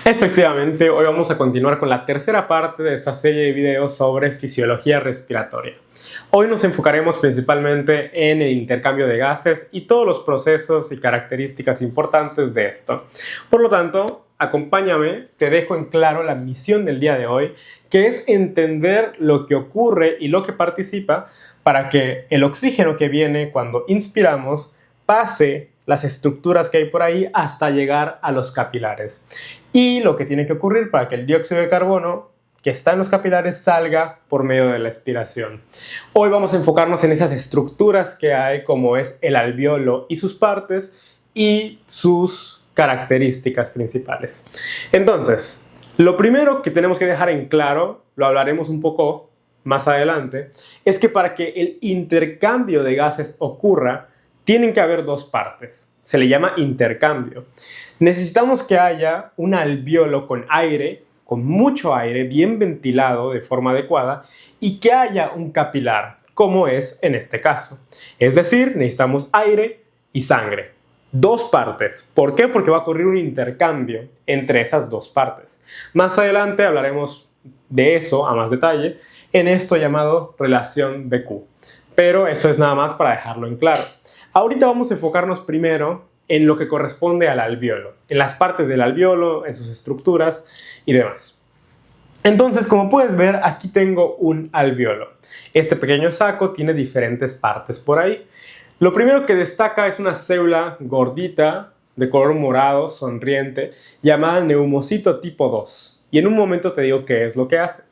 Efectivamente, hoy vamos a continuar con la tercera parte de esta serie de videos sobre fisiología respiratoria. Hoy nos enfocaremos principalmente en el intercambio de gases y todos los procesos y características importantes de esto. Por lo tanto, acompáñame, te dejo en claro la misión del día de hoy, que es entender lo que ocurre y lo que participa para que el oxígeno que viene cuando inspiramos pase las estructuras que hay por ahí hasta llegar a los capilares. Y lo que tiene que ocurrir para que el dióxido de carbono que está en los capilares salga por medio de la expiración. Hoy vamos a enfocarnos en esas estructuras que hay, como es el alvéolo y sus partes y sus características principales. Entonces, lo primero que tenemos que dejar en claro, lo hablaremos un poco más adelante, es que para que el intercambio de gases ocurra, tienen que haber dos partes. Se le llama intercambio. Necesitamos que haya un alvéolo con aire, con mucho aire, bien ventilado de forma adecuada, y que haya un capilar, como es en este caso. Es decir, necesitamos aire y sangre. Dos partes. ¿Por qué? Porque va a ocurrir un intercambio entre esas dos partes. Más adelante hablaremos de eso a más detalle en esto llamado relación BQ. Pero eso es nada más para dejarlo en claro. Ahorita vamos a enfocarnos primero en lo que corresponde al alvéolo, en las partes del alvéolo, en sus estructuras y demás. Entonces, como puedes ver, aquí tengo un alvéolo. Este pequeño saco tiene diferentes partes por ahí. Lo primero que destaca es una célula gordita, de color morado, sonriente, llamada neumocito tipo 2. Y en un momento te digo qué es lo que hace.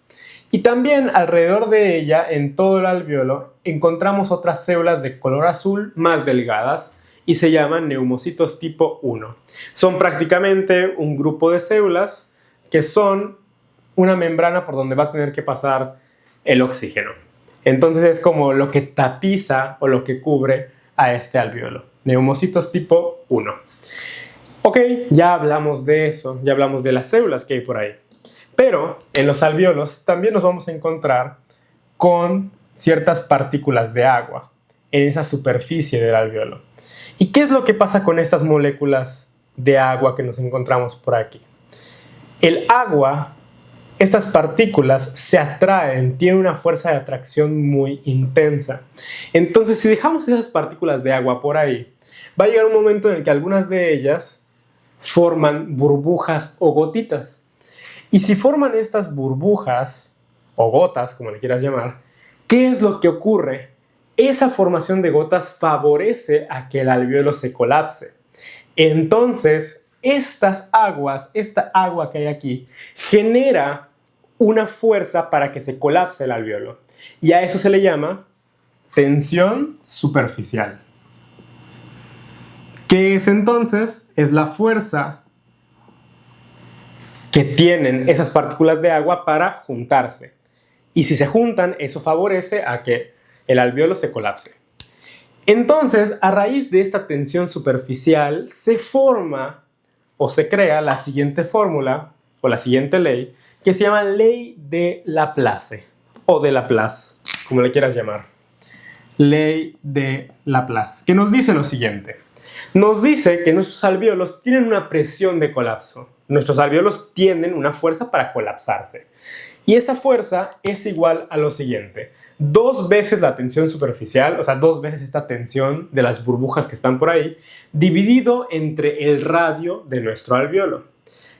Y también alrededor de ella, en todo el alvéolo, encontramos otras células de color azul más delgadas y se llaman neumocitos tipo 1. Son prácticamente un grupo de células que son una membrana por donde va a tener que pasar el oxígeno. Entonces es como lo que tapiza o lo que cubre a este alvéolo. Neumocitos tipo 1. Ok, ya hablamos de eso, ya hablamos de las células que hay por ahí. Pero en los alvéolos también nos vamos a encontrar con ciertas partículas de agua en esa superficie del alvéolo. ¿Y qué es lo que pasa con estas moléculas de agua que nos encontramos por aquí? El agua, estas partículas se atraen, tienen una fuerza de atracción muy intensa. Entonces, si dejamos esas partículas de agua por ahí, va a llegar un momento en el que algunas de ellas forman burbujas o gotitas. Y si forman estas burbujas o gotas, como le quieras llamar, ¿qué es lo que ocurre? Esa formación de gotas favorece a que el alvéolo se colapse. Entonces, esta agua que hay aquí, genera una fuerza para que se colapse el alvéolo. Y a eso se le llama tensión superficial. ¿Qué es entonces? Es la fuerza que tienen esas partículas de agua para juntarse. Y si se juntan, eso favorece a que el alvéolo se colapse. Entonces, a raíz de esta tensión superficial, se forma o se crea la siguiente fórmula o la siguiente ley, que se llama ley de Laplace o de Laplace, como le quieras llamar. Ley de Laplace, que nos dice lo siguiente. Nos dice que nuestros alvéolos tienen una presión de colapso. Nuestros alvéolos tienen una fuerza para colapsarse. Y esa fuerza es igual a lo siguiente. 2 veces la tensión superficial, o sea, 2 veces esta tensión de las burbujas que están por ahí, dividido entre el radio de nuestro alvéolo.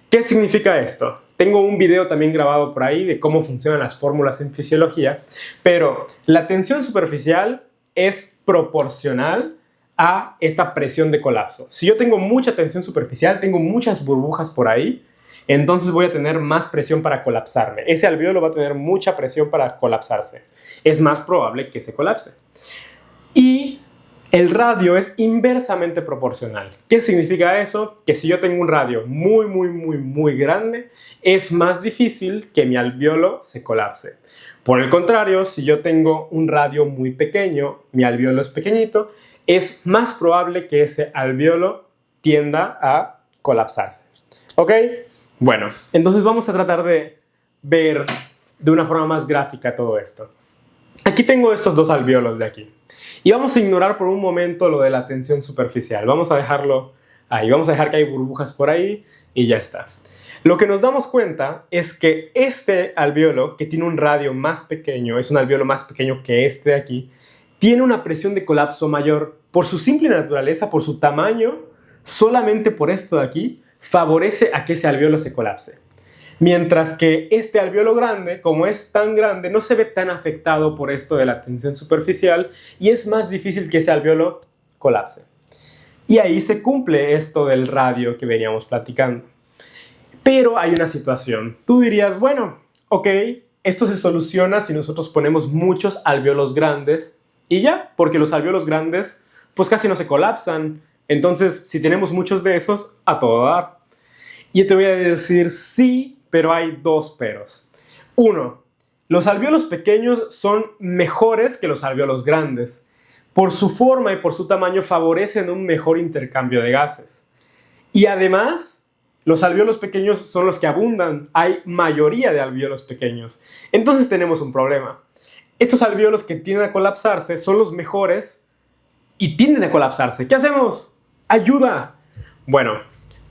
¿Qué significa esto? Tengo un video también grabado por ahí de cómo funcionan las fórmulas en fisiología, pero la tensión superficial es proporcional a esta presión de colapso. Si yo tengo mucha tensión superficial, tengo muchas burbujas por ahí, entonces voy a tener más presión para colapsarme. Ese alvéolo va a tener mucha presión para colapsarse. Es más probable que se colapse. Y el radio es inversamente proporcional. ¿Qué significa eso? Que si yo tengo un radio muy grande, es más difícil que mi alvéolo se colapse. Por el contrario, si yo tengo un radio muy pequeño, mi alvéolo es pequeñito, es más probable que ese alvéolo tienda a colapsarse. ¿Ok? Bueno, entonces vamos a tratar de ver de una forma más gráfica todo esto. Aquí tengo estos dos alvéolos de aquí. Y vamos a ignorar por un momento lo de la tensión superficial. Vamos a dejarlo ahí. Vamos a dejar que hay burbujas por ahí y ya está. Lo que nos damos cuenta es que este alveolo, que tiene un radio más pequeño, es un alveolo más pequeño que este de aquí, tiene una presión de colapso mayor. Por su simple naturaleza, por su tamaño, solamente por esto de aquí, favorece a que ese alveolo se colapse. Mientras que este alveolo grande, como es tan grande, no se ve tan afectado por esto de la tensión superficial y es más difícil que ese alveolo colapse. Y ahí se cumple esto del radio que veníamos platicando. Pero hay una situación. Tú dirías, bueno, ok, esto se soluciona si nosotros ponemos muchos alveolos grandes y ya, porque los alveolos grandes pues casi no se colapsan. Entonces, si tenemos muchos de esos, a todo dar. Y yo te voy a decir sí, pero hay dos peros. Uno, los alveolos pequeños son mejores que los alveolos grandes. Por su forma y por su tamaño favorecen un mejor intercambio de gases. Y además, los alveolos pequeños son los que abundan. Hay mayoría de alveolos pequeños. Entonces tenemos un problema. Estos alveolos que tienden a colapsarse son los mejores y tienden a colapsarse. ¿Qué hacemos? ¡Ayuda! Bueno,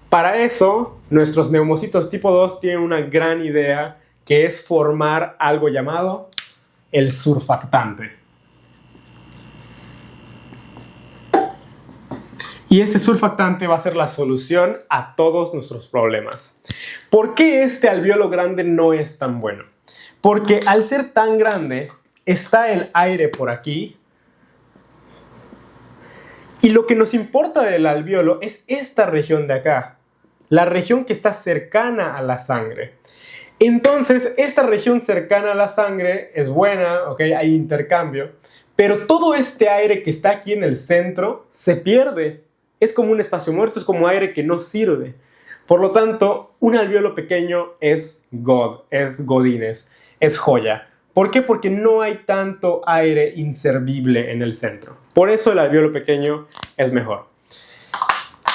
para eso, nuestros neumocitos tipo 2 tienen una gran idea, que es formar algo llamado el surfactante. Y este surfactante va a ser la solución a todos nuestros problemas. ¿Por qué este alveolo grande no es tan bueno? Porque al ser tan grande, está el aire por aquí. Y lo que nos importa del alveolo es esta región de acá. La región que está cercana a la sangre. Entonces, esta región cercana a la sangre es buena, ¿ok? Hay intercambio. Pero todo este aire que está aquí en el centro se pierde. Es como un espacio muerto, es como aire que no sirve. Por lo tanto, un alveolo pequeño es godines, es joya. ¿Por qué? Porque no hay tanto aire inservible en el centro. Por eso el alveolo pequeño es mejor.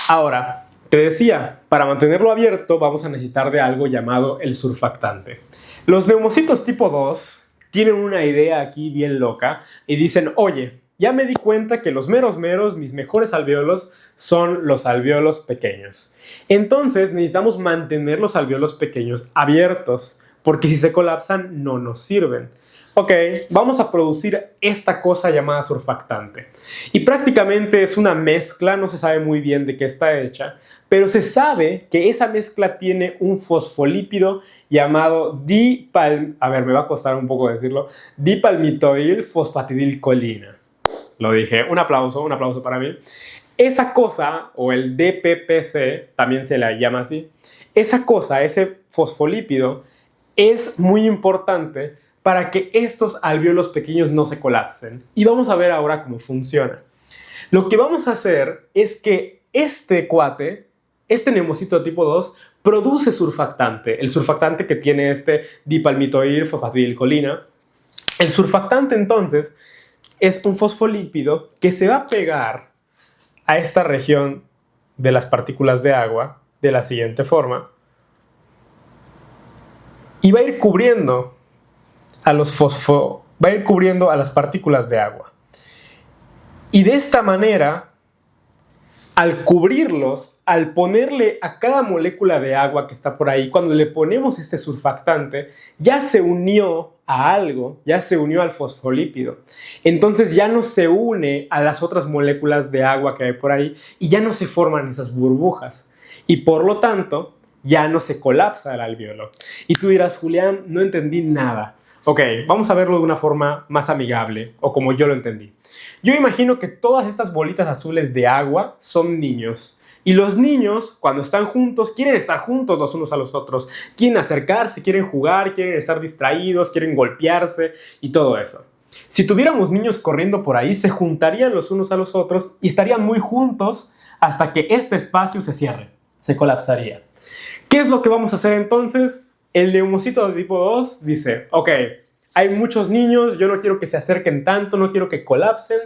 Ahora, te decía, para mantenerlo abierto vamos a necesitar de algo llamado el surfactante. Los neumocitos tipo 2 tienen una idea aquí bien loca y dicen, oye, ya me di cuenta que los meros, mis mejores alveolos son los alveolos pequeños. Entonces necesitamos mantener los alveolos pequeños abiertos, porque si se colapsan no nos sirven. Ok, vamos a producir esta cosa llamada surfactante. Y prácticamente es una mezcla, no se sabe muy bien de qué está hecha, pero se sabe que esa mezcla tiene un fosfolípido llamado me va a costar un poco decirlo, dipalmitoil fosfatidilcolina. Lo dije, un aplauso para mí. Esa cosa, o el DPPC, también se la llama así, esa cosa, ese fosfolípido, es muy importante para que estos alveolos pequeños no se colapsen. Y vamos a ver ahora cómo funciona. Lo que vamos a hacer es que este neumocito tipo 2, produce surfactante. El surfactante que tiene este dipalmitoil fosfatidilcolina. El surfactante entonces es un fosfolípido que se va a pegar a esta región de las partículas de agua de la siguiente forma y va a ir cubriendo a las partículas de agua. Y de esta manera, al cubrirlos, al ponerle a cada molécula de agua que está por ahí, cuando le ponemos este surfactante, ya se unió a algo, ya se unió al fosfolípido. Entonces ya no se une a las otras moléculas de agua que hay por ahí y ya no se forman esas burbujas. Y por lo tanto, ya no se colapsa el alveolo. Y tú dirás, Julián, no entendí nada. Ok, vamos a verlo de una forma más amigable, o como yo lo entendí. Yo imagino que todas estas bolitas azules de agua son niños. Y los niños, cuando están juntos, quieren estar juntos los unos a los otros. Quieren acercarse, quieren jugar, quieren estar distraídos, quieren golpearse y todo eso. Si tuviéramos niños corriendo por ahí, se juntarían los unos a los otros y estarían muy juntos hasta que este espacio se cierre, se colapsaría. ¿Qué es lo que vamos a hacer entonces? El neumocito de tipo 2 dice, ok, hay muchos niños, yo no quiero que se acerquen tanto, no quiero que colapsen,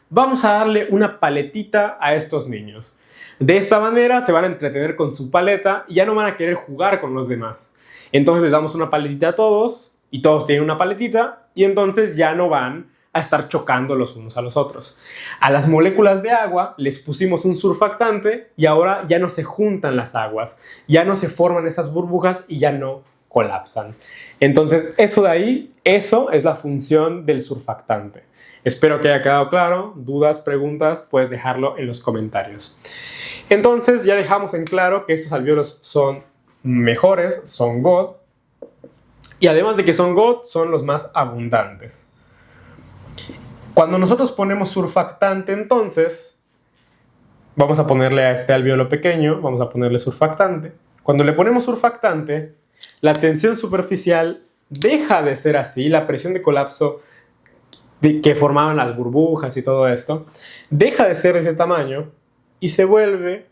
vamos a darle una paletita a estos niños. De esta manera se van a entretener con su paleta y ya no van a querer jugar con los demás. Entonces les damos una paletita a todos y todos tienen una paletita y entonces ya no van a estar chocando los unos a los otros. A las moléculas de agua les pusimos un surfactante y ahora ya no se juntan las aguas, ya no se forman esas burbujas y ya no colapsan. Entonces, eso de ahí, eso es la función del surfactante. Espero que haya quedado claro. Dudas, preguntas, puedes dejarlo en los comentarios. Entonces, ya dejamos en claro que estos alvéolos son mejores, son God, y además de que son God, son los más abundantes. Cuando nosotros ponemos surfactante, entonces, vamos a ponerle a este alvéolo pequeño, vamos a ponerle surfactante. Cuando le ponemos surfactante, la tensión superficial deja de ser así, la presión de colapso que formaban las burbujas y todo esto, deja de ser de ese tamaño y se vuelve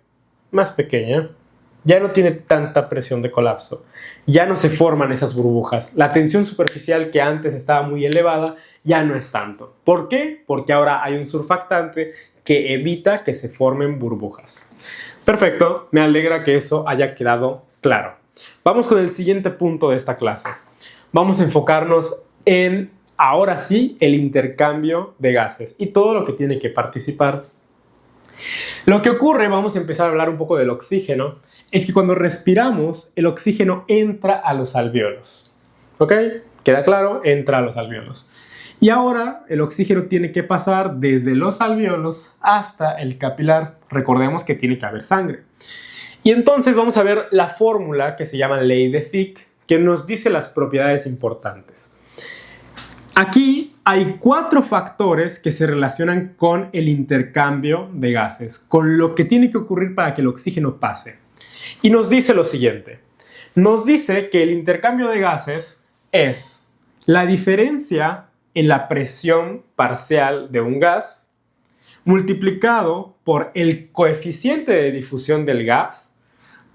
más pequeña. Ya no tiene tanta presión de colapso, ya no se forman esas burbujas. La tensión superficial que antes estaba muy elevada ya no es tanto. ¿Por qué? Porque ahora hay un surfactante que evita que se formen burbujas. Perfecto, me alegra que eso haya quedado claro. Vamos con el siguiente punto de esta clase. Vamos a enfocarnos en, ahora sí, el intercambio de gases y todo lo que tiene que participar. Lo que ocurre, vamos a empezar a hablar un poco del oxígeno, es que cuando respiramos, el oxígeno entra a los alvéolos. ¿Ok? ¿Queda claro? Entra a los alvéolos. Y ahora el oxígeno tiene que pasar desde los alvéolos hasta el capilar. Recordemos que tiene que haber sangre. Y entonces vamos a ver la fórmula que se llama ley de Fick, que nos dice las propiedades importantes. Aquí hay 4 factores que se relacionan con el intercambio de gases, con lo que tiene que ocurrir para que el oxígeno pase. Y nos dice lo siguiente. Nos dice que el intercambio de gases es la diferencia en la presión parcial de un gas multiplicado por el coeficiente de difusión del gas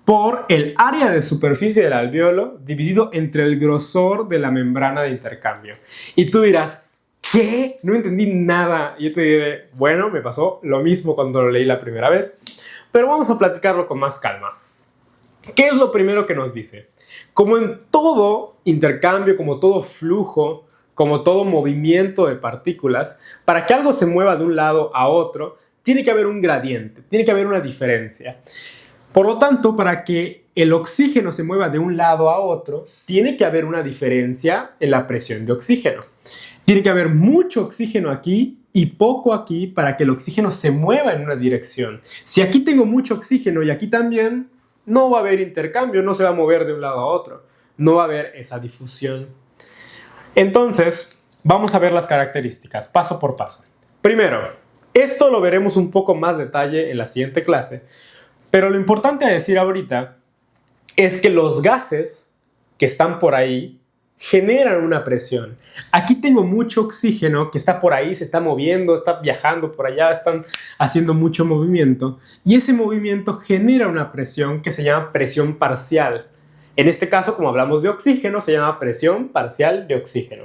por el área de superficie del alvéolo dividido entre el grosor de la membrana de intercambio. Y tú dirás, ¿qué? No entendí nada. Y yo te diré, bueno, me pasó lo mismo cuando lo leí la primera vez, pero vamos a platicarlo con más calma. ¿Qué es lo primero que nos dice? Como en todo intercambio, como todo flujo, como todo movimiento de partículas, para que algo se mueva de un lado a otro, tiene que haber un gradiente, tiene que haber una diferencia. Por lo tanto, para que el oxígeno se mueva de un lado a otro, tiene que haber una diferencia en la presión de oxígeno. Tiene que haber mucho oxígeno aquí y poco aquí para que el oxígeno se mueva en una dirección. Si aquí tengo mucho oxígeno y aquí también, no va a haber intercambio, no se va a mover de un lado a otro. No va a haber esa difusión. Entonces, vamos a ver las características, paso por paso. Primero, esto lo veremos un poco más detalle en la siguiente clase, pero lo importante a decir ahorita es que los gases que están por ahí generan una presión. Aquí tengo mucho oxígeno que está por ahí, se está moviendo, está viajando por allá, están haciendo mucho movimiento y ese movimiento genera una presión que se llama presión parcial. En este caso, como hablamos de oxígeno, se llama presión parcial de oxígeno.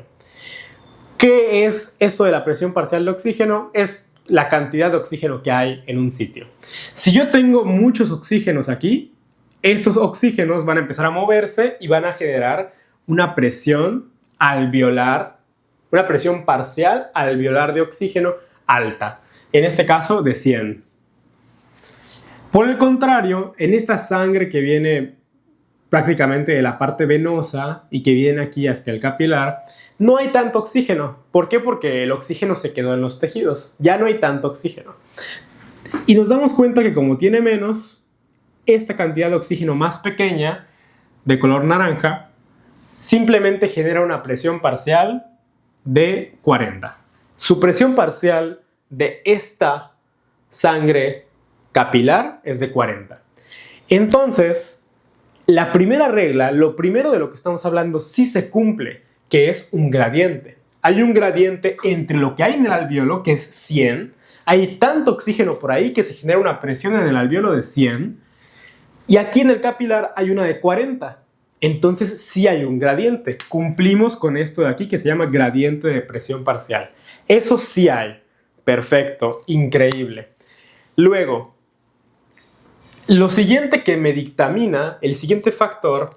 ¿Qué es esto de la presión parcial de oxígeno? Es la cantidad de oxígeno que hay en un sitio. Si yo tengo muchos oxígenos aquí, estos oxígenos van a empezar a moverse y van a generar una presión alveolar, una presión parcial alveolar de oxígeno alta, en este caso de 100. Por el contrario, en esta sangre que viene prácticamente de la parte venosa y que viene aquí hasta el capilar, no hay tanto oxígeno. ¿Por qué? Porque el oxígeno se quedó en los tejidos. Ya no hay tanto oxígeno. Y nos damos cuenta que como tiene menos, esta cantidad de oxígeno más pequeña, de color naranja, simplemente genera una presión parcial de 40. Su presión parcial de esta sangre capilar es de 40. Entonces, la primera regla, lo primero de lo que estamos hablando, sí se cumple, que es un gradiente. Hay un gradiente entre lo que hay en el alvéolo, que es 100. Hay tanto oxígeno por ahí que se genera una presión en el alvéolo de 100. Y aquí en el capilar hay una de 40. Entonces sí hay un gradiente. Cumplimos con esto de aquí que se llama gradiente de presión parcial. Eso sí hay. Perfecto, increíble. Luego, lo siguiente que me dictamina, el siguiente factor,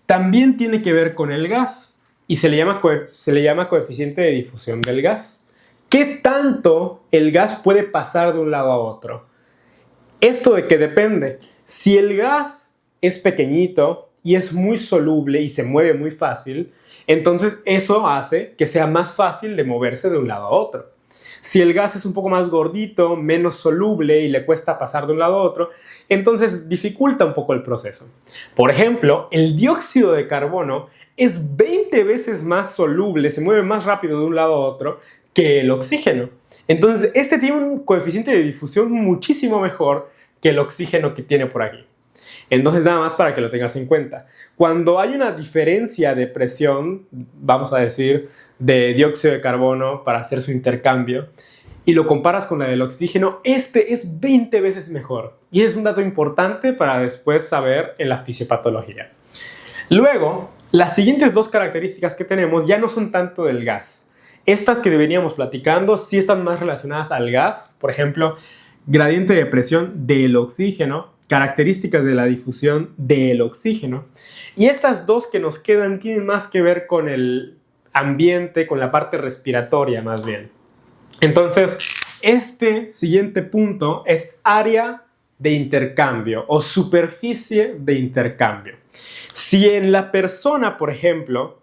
también tiene que ver con el gas y se le llama coeficiente de difusión del gas. ¿Qué tanto el gas puede pasar de un lado a otro? Esto de que depende. Si el gas es pequeñito y es muy soluble y se mueve muy fácil, entonces eso hace que sea más fácil de moverse de un lado a otro. Si el gas es un poco más gordito, menos soluble y le cuesta pasar de un lado a otro, entonces dificulta un poco el proceso. Por ejemplo, el dióxido de carbono es 20 veces más soluble, se mueve más rápido de un lado a otro que el oxígeno. Entonces, este tiene un coeficiente de difusión muchísimo mejor que el oxígeno que tiene por aquí. Entonces, nada más para que lo tengas en cuenta. Cuando hay una diferencia de presión, vamos a decir, de dióxido de carbono para hacer su intercambio, y lo comparas con la del oxígeno, este es 20 veces mejor. Y es un dato importante para después saber en la fisiopatología. Luego, las siguientes dos características que tenemos ya no son tanto del gas. Estas que veníamos platicando sí están más relacionadas al gas. Por ejemplo, gradiente de presión del oxígeno, características de la difusión del oxígeno. Y estas dos que nos quedan tienen más que ver con el ambiente, con la parte respiratoria más bien. Entonces, este siguiente punto es área de intercambio o superficie de intercambio. Si en la persona, por ejemplo,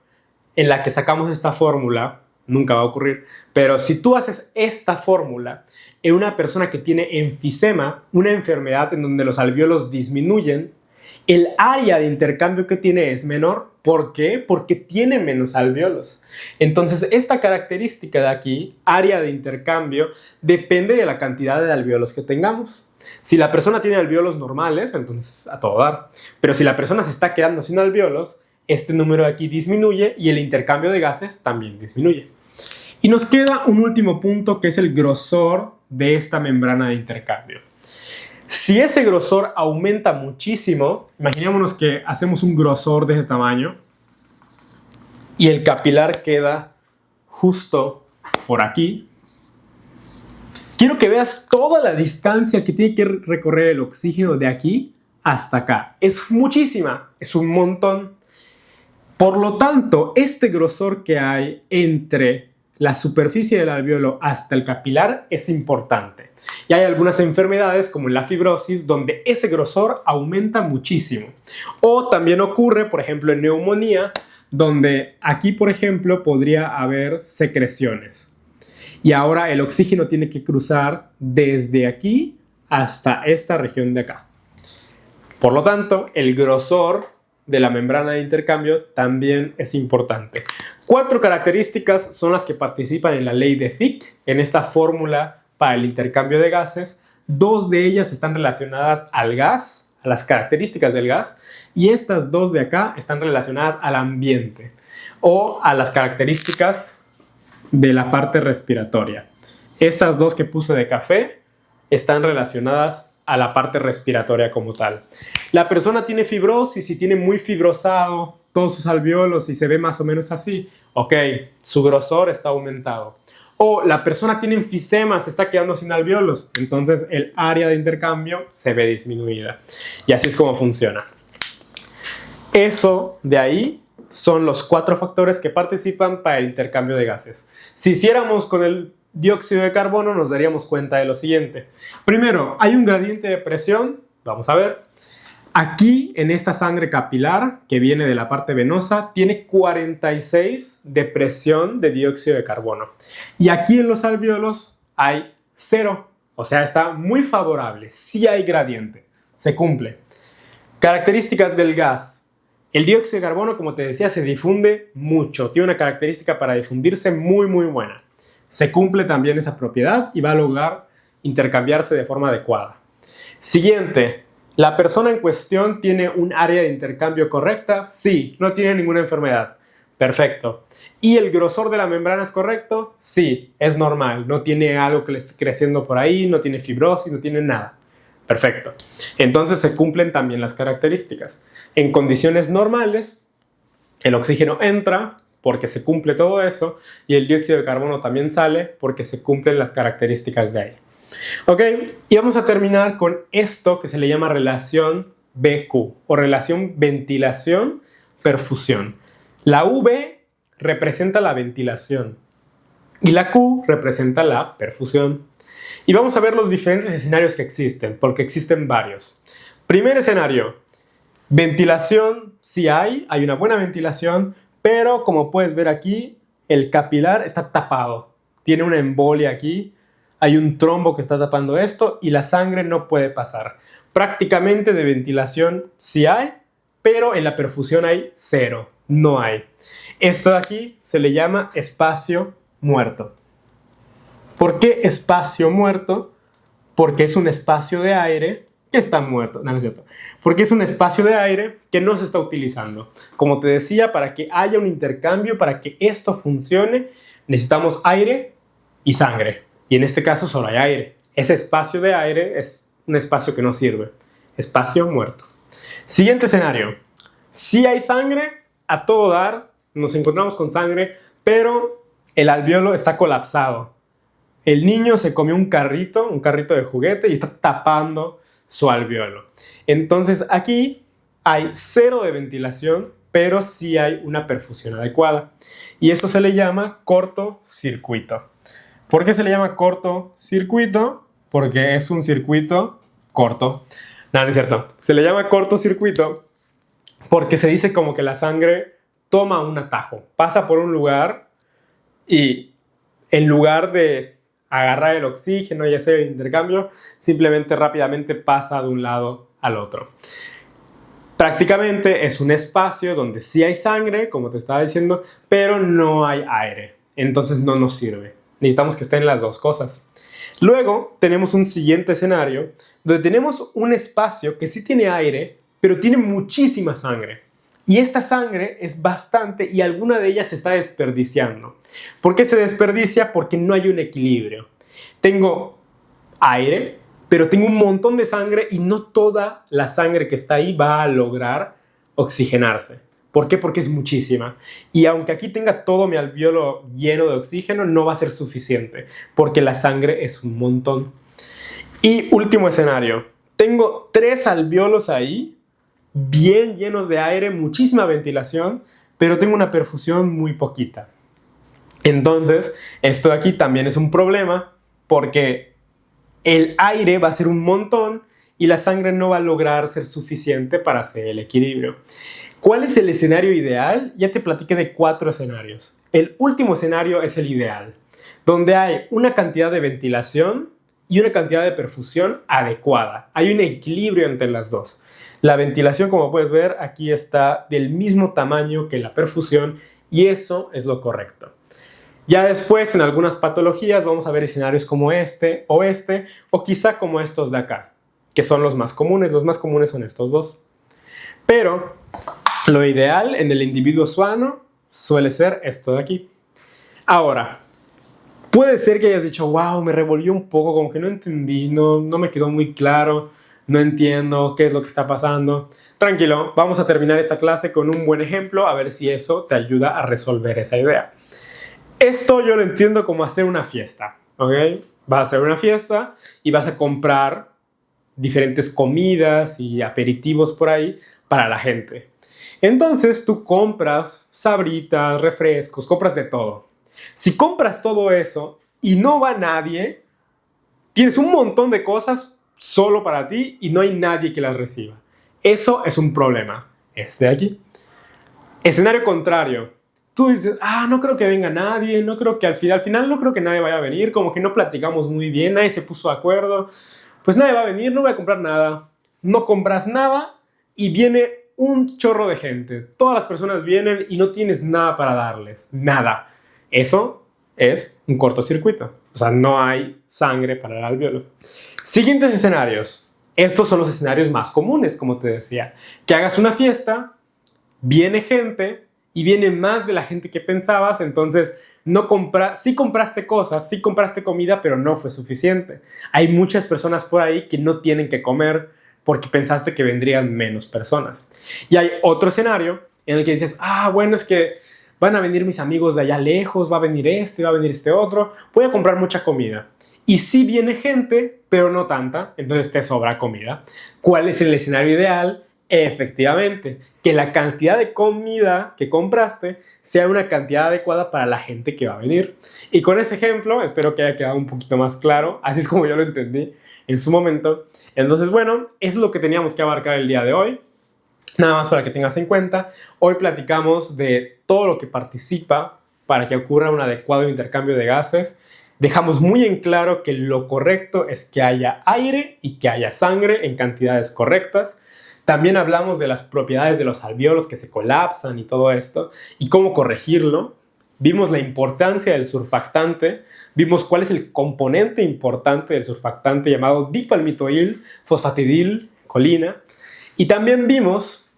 en la que sacamos esta fórmula, nunca va a ocurrir, pero si tú haces esta fórmula en una persona que tiene enfisema, una enfermedad en donde los alvéolos disminuyen, el área de intercambio que tiene es menor. ¿Por qué? Porque tiene menos alvéolos. Entonces, esta característica de aquí, área de intercambio, depende de la cantidad de alvéolos que tengamos. Si la persona tiene alvéolos normales, entonces a todo dar. Pero si la persona se está quedando sin alvéolos, este número de aquí disminuye y el intercambio de gases también disminuye. Y nos queda un último punto que es el grosor de esta membrana de intercambio. Si ese grosor aumenta muchísimo, imaginémonos que hacemos un grosor de ese tamaño y el capilar queda justo por aquí. Quiero que veas toda la distancia que tiene que recorrer el oxígeno de aquí hasta acá. Es muchísima, es un montón. Por lo tanto, este grosor que hay entre la superficie del alvéolo hasta el capilar es importante. Y hay algunas enfermedades como la fibrosis donde ese grosor aumenta muchísimo. O también ocurre, por ejemplo, en neumonía, donde aquí, por ejemplo, podría haber secreciones. Y ahora el oxígeno tiene que cruzar desde aquí hasta esta región de acá. Por lo tanto, el grosor de la membrana de intercambio también es importante. 4 características son las que participan en la ley de Fick, en esta fórmula para el intercambio de gases. 2 de ellas están relacionadas al gas, a las características del gas, y estas 2 de acá están relacionadas al ambiente o a las características de la parte respiratoria. Estas 2 que puse de café están relacionadas a la parte respiratoria como tal. La persona tiene fibrosis y tiene muy fibrosado todos sus alvéolos y se ve más o menos así. Ok, su grosor está aumentado. O la persona tiene enfisema, se está quedando sin alvéolos, entonces el área de intercambio se ve disminuida. Y así es como funciona. Eso de ahí son los 4 factores que participan para el intercambio de gases. Si hiciéramos con el dióxido de carbono, nos daríamos cuenta de lo siguiente. Primero, hay un gradiente de presión. Vamos a ver. Aquí, en esta sangre capilar, que viene de la parte venosa, tiene 46 de presión de dióxido de carbono. Y aquí en los alvéolos hay 0. O sea, está muy favorable. Sí hay gradiente. Se cumple. Características del gas. El dióxido de carbono, como te decía, se difunde mucho. Tiene una característica para difundirse muy, muy buena. Se cumple también esa propiedad y va a lograr intercambiarse de forma adecuada. Siguiente, ¿la persona en cuestión tiene un área de intercambio correcta? Sí, no tiene ninguna enfermedad. Perfecto. ¿Y el grosor de la membrana es correcto? Sí, es normal. No tiene algo que le esté creciendo por ahí, no tiene fibrosis, no tiene nada. Perfecto. Entonces se cumplen también las características. En condiciones normales, el oxígeno entra porque se cumple todo eso, y el dióxido de carbono también sale porque se cumplen las características de ahí. Ok, y vamos a terminar con esto que se le llama relación BQ o relación ventilación-perfusión. La V representa la ventilación Y la Q representa la perfusión. Y vamos a ver los diferentes escenarios que existen, porque existen varios. Primer escenario, ventilación. Sí hay una buena ventilación, pero como puedes ver aquí, el capilar está tapado. Tiene una embolia aquí, hay un trombo que está tapando esto y la sangre no puede pasar. Prácticamente de ventilación sí hay, pero en la perfusión hay cero, no hay. Esto de aquí se le llama espacio muerto. ¿Por qué espacio muerto? Porque es un espacio de aire que está muerto. No, no es cierto. Porque es un espacio de aire que no se está utilizando. Como te decía, para que haya un intercambio, para que esto funcione, necesitamos aire y sangre. Y en este caso solo hay aire. Ese espacio de aire es un espacio que no sirve. Espacio muerto. Siguiente escenario. Sí hay sangre, a todo dar, nos encontramos con sangre, pero el alvéolo está colapsado. El niño se comió un carrito de juguete y está tapando su alvéolo. Entonces aquí hay cero de ventilación, pero sí hay una perfusión adecuada. Y eso se le llama cortocircuito. ¿Por qué se le llama cortocircuito? Porque es un circuito corto. No, no es cierto. Se le llama cortocircuito porque se dice como que la sangre toma un atajo, pasa por un lugar y en lugar de agarrar el oxígeno y hacer el intercambio, simplemente rápidamente pasa de un lado al otro. Prácticamente es un espacio donde sí hay sangre, como te estaba diciendo, pero no hay aire. Entonces no nos sirve. Necesitamos que estén las dos cosas. Luego tenemos un siguiente escenario donde tenemos un espacio que sí tiene aire, pero tiene muchísima sangre. Y esta sangre es bastante y alguna de ellas se está desperdiciando. ¿Por qué se desperdicia? Porque no hay un equilibrio. Tengo aire, pero tengo un montón de sangre y no toda la sangre que está ahí va a lograr oxigenarse. ¿Por qué? Porque es muchísima. Y aunque aquí tenga todo mi alvéolo lleno de oxígeno, no va a ser suficiente, porque la sangre es un montón. Y último escenario. Tengo 3 alvéolos ahí, bien llenos de aire, muchísima ventilación, pero tengo una perfusión muy poquita. Entonces, esto de aquí también es un problema, porque el aire va a ser un montón y la sangre no va a lograr ser suficiente para hacer el equilibrio. ¿Cuál es el escenario ideal? Ya te platiqué de 4 escenarios. El último escenario es el ideal, donde hay una cantidad de ventilación y una cantidad de perfusión adecuada. Hay un equilibrio entre las dos. La ventilación, como puedes ver, aquí está del mismo tamaño que la perfusión y eso es lo correcto. Ya después, en algunas patologías, vamos a ver escenarios como este, o quizá como estos de acá, que son los más comunes. Los más comunes son estos dos. Pero lo ideal en el individuo sano suele ser esto de aquí. Ahora, puede ser que hayas dicho, wow, me revolvió un poco, como que no entendí, no me quedó muy claro, no entiendo qué es lo que está pasando. Tranquilo, vamos a terminar esta clase con un buen ejemplo, a ver si eso te ayuda a resolver esa idea. Esto yo lo entiendo como hacer una fiesta, ¿ok? Vas a hacer una fiesta y vas a comprar diferentes comidas y aperitivos por ahí para la gente. Entonces tú compras sabritas, refrescos, compras de todo. Si compras todo eso y no va nadie, tienes un montón de cosas solo para ti y no hay nadie que las reciba. Eso es un problema. Este de aquí. Escenario contrario. Tú dices, no creo que venga nadie, no creo que al final no creo que nadie vaya a venir, como que no platicamos muy bien, nadie se puso de acuerdo. Pues nadie va a venir, no voy a comprar nada. No compras nada y viene un chorro de gente. Todas las personas vienen y no tienes nada para darles. Nada. Eso es un cortocircuito. O sea, no hay sangre para el alvéolo. Siguientes escenarios. Estos son los escenarios más comunes, como te decía. Que hagas una fiesta, viene gente y viene más de la gente que pensabas, entonces sí compraste cosas, sí compraste comida, pero no fue suficiente. Hay muchas personas por ahí que no tienen que comer porque pensaste que vendrían menos personas. Y hay otro escenario en el que dices, bueno, es que van a venir mis amigos de allá lejos, va a venir este otro, voy a comprar mucha comida. Y sí viene gente, pero no tanta, entonces te sobra comida. ¿Cuál es el escenario ideal? Efectivamente, que la cantidad de comida que compraste sea una cantidad adecuada para la gente que va a venir. Y con ese ejemplo, espero que haya quedado un poquito más claro, así es como yo lo entendí en su momento. Entonces, bueno, eso es lo que teníamos que abarcar el día de hoy. Nada más para que tengas en cuenta, hoy platicamos de todo lo que participa para que ocurra un adecuado intercambio de gases. Dejamos muy en claro que lo correcto es que haya aire y que haya sangre en cantidades correctas. También hablamos de las propiedades de los alvéolos que se colapsan y todo esto, y cómo corregirlo. Vimos la importancia del surfactante, vimos cuál es el componente importante del surfactante llamado dipalmitoil, fosfatidilcolina, y también vimos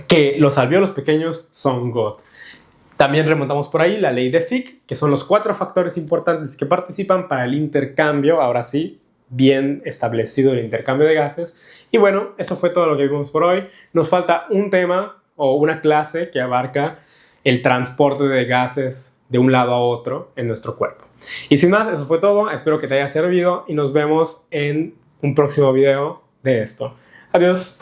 que los alvéolos pequeños son God. También remontamos por ahí la ley de Fick, que son los 4 factores importantes que participan para el intercambio, ahora sí, bien establecido el intercambio de gases. Y bueno, eso fue todo lo que vimos por hoy. Nos falta un tema o una clase que abarca el transporte de gases de un lado a otro en nuestro cuerpo. Y sin más, eso fue todo. Espero que te haya servido y nos vemos en un próximo video de esto. Adiós.